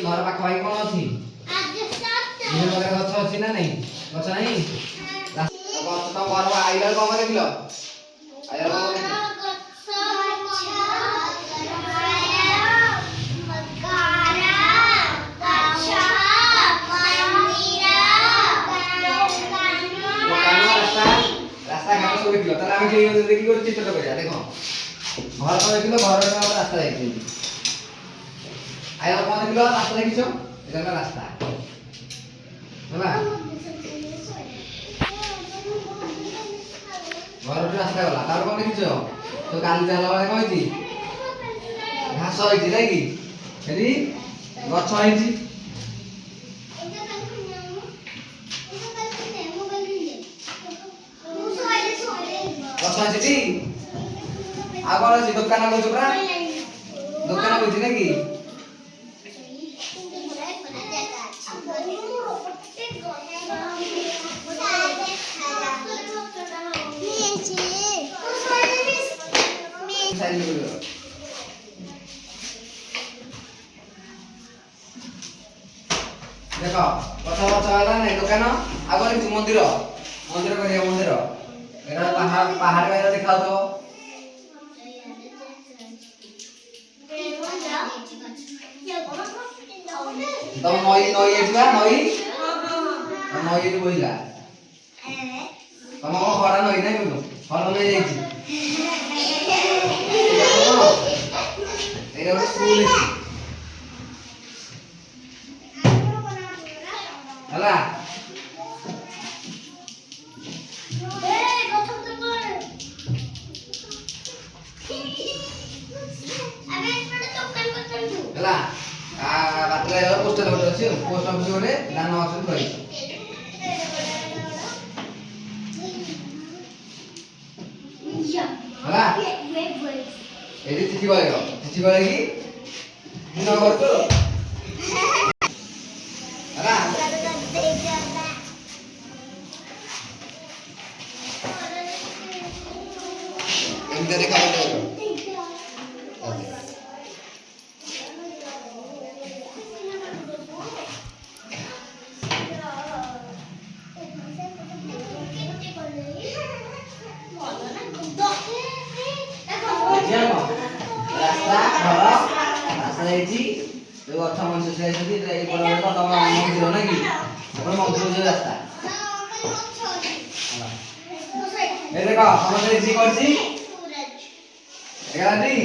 घर पाखा कौन अच्छी विभिन्न प्रकार गछ अच्छी ना नहीं गछ नहीं गछ तुम घर आइल कौन देख आइल कौन रास्ता घाट सब देखिल ताले आमे के देखि गोटे चित्र करिया देखो घर को देखिल घर रास्ता देखिल आइल कौन देखिल रास्ता देखिछो एटा रास्ता होला घर रास्ता गला तार कौन देखिछो तो काली जाला वाला कहैछि घास होइछि नै कि हेरी गछ होइछि गछ होइछि आ कौन अछि दुकान को चुपरा दुकान को नै कि देखो कथा कथा वाला नहीं दुकान आगे मंदिर मंदिर करिया मंदिर एरा पहाड़ पहाड़ वाला दिखाओ तो तुम नई नई एठवा नई नई एठी बोइला तुम को खरा नई नहीं बोलो खरा नई जाईची एरा स्कूल हला हला बातला यार पोस्टर बोर्ड अछि पोस्ट ऑफिस रे दान ऑप्शन करी हला एडी चिठी गले की न करतो हला एंदे देखा दो रास्ता घर रास्ता जाइछि जो अर्थ मनुष्य से जाइछि ए पर तो तम मंदिर ना कि अपन मंदिर जो रास्ता ए देखो समझ जी करछि एगाडी